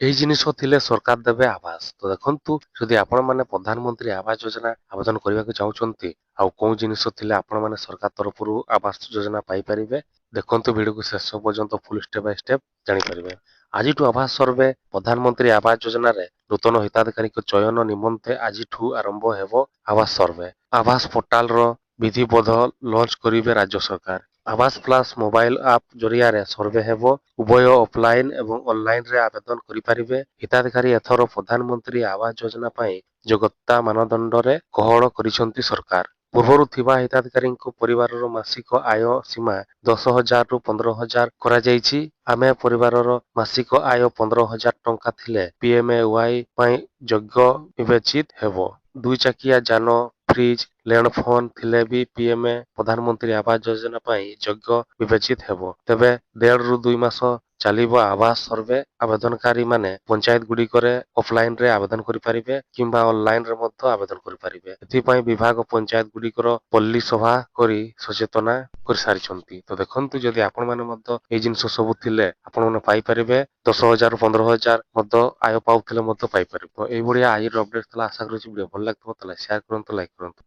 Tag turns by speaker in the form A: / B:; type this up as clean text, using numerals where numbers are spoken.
A: এই ଜିନିଷ ଥିଲେ ସରକାର ଦେବେ ଆବାସ। ତ ଦେଖନ୍ତୁ ଯଦି ଆପଣମାନେ ପ୍ରଧାନମନ୍ତ୍ରୀ ଆବାସ ଯୋଜନା ଆବେଦନ କରିବାକୁ ଚାହୁଁଛନ୍ତି ଆଉ କୋଉ ଜିନିଷ ଥିଲେ ଆପଣମାନେ ସରକାର ତରଫରୁ ଆବାସ ଯୋଜନା ପାଇପାରିବେ, ଦେଖନ୍ତୁ ଭିଡିଓକୁ ଶେଷ ପର୍ଯ୍ୟନ୍ତ ଫୁଲ ଷ୍ଟେପ ବାଇ ଷ୍ଟେପ ଜାଣିପାରିବେ। ଆଜିଠୁ ଆବାସ ସର୍ଭେ ପ୍ରଧାନମନ୍ତ୍ରୀ ଆବାସ ଯୋଜନାରେ ନୂତନ ହିତାଧିକାରୀଙ୍କ ଚୟନ ନିମନ୍ତେ ଆଜିଠୁ ଆରମ୍ଭ ହେବ ଆବାସ ସର୍ଭେ। ଆବାସ ପୋର୍ଟାଲର ବିଧିବଦ୍ଧ ଲଞ୍ଚ କରିବେ ରାଜ୍ୟ ସରକାର। ଆବାସ ପ୍ଲାସ ମୋବାଇଲ ଆପ୍ ଜରିଆରେ ସର୍ଭେ ହେବ। ଉଭୟ ଅଫଲାଇନ ଏବଂ ଅନଲାଇନରେ ଆବେଦନ କରିପାରିବେ। ହିତାଧିକାରୀ ଏଥର ପ୍ରଧାନମନ୍ତ୍ରୀ ଆବାସ ଯୋଜନା ପାଇଁ ଯୋଗ୍ୟତା ମାନଦଣ୍ଡରେ କୋହଳ କରିଛନ୍ତି ସରକାର। ପୂର୍ବରୁ ଥିବା ହିତାଧିକାରୀଙ୍କ ପରିବାରର ମାସିକ ଆୟ ସୀମା 10,000ରୁ 15,000 କରାଯାଇଛି। ଆମେ ପରିବାରର ମାସିକ ଆୟ 15,000 ଟଙ୍କା ଥିଲେ ପିଏମଏୱାଇ ପାଇଁ ଯୋଗ୍ୟ ବିବେଚିତ ହେବ। ଦୁଇ ଚକିଆ ଯାନ, ଫ୍ରିଜ, ଲ୍ୟାଣ୍ଡ ଫୋନ ଥିଲେ ବି ପିଏମ ପ୍ରଧାନମନ୍ତ୍ରୀ ଆବାସ ଯୋଜନା ପାଇଁ ଯୋଗ୍ୟ ବିବେଚିତ ହେବ। ତେବେ 1.5ରୁ 2 ମାସ ଚାଲିବ ଆବାସ ସର୍ଭେ। ଆବେଦନକାରୀ ମାନେ ପଞ୍ଚାୟତ ଗୁଡିକରେ ଅଫଲାଇନରେ ଆବେଦନ କରିପାରିବେ କିମ୍ବା ଅନଲାଇନରେ ମଧ୍ୟ ଆବେଦନ କରିପାରିବେ। ଏଥିପାଇଁ ବିଭାଗ ପଞ୍ଚାୟତ ଗୁଡିକର ପଲ୍ଲୀ ସଭା କରି ସଚେତନା କରିସାରିଛନ୍ତି। ତ ଦେଖନ୍ତୁ ଯଦି ଆପଣମାନେ ମଧ୍ୟ ଏଇ ଜିନିଷ ସବୁ ଥିଲେ ଆପଣମାନେ ପାଇପାରିବେ। 10,000ରୁ 15,000 ମଧ୍ୟ ଆୟ ପାଉଥିଲେ ମଧ୍ୟ ପାଇପାରିବେ। ତ ଏଇଭଳିଆ ଆଜିର ଅପଡେଟ ଥିଲା। ଆଶା କରୁଛି ଭିଡିଓ ଭଲ ଲାଗିଥିବ। ତାହେଲେ ସେୟାର କରନ୍ତୁ, ଲାଇକ୍ କରନ୍ତୁ।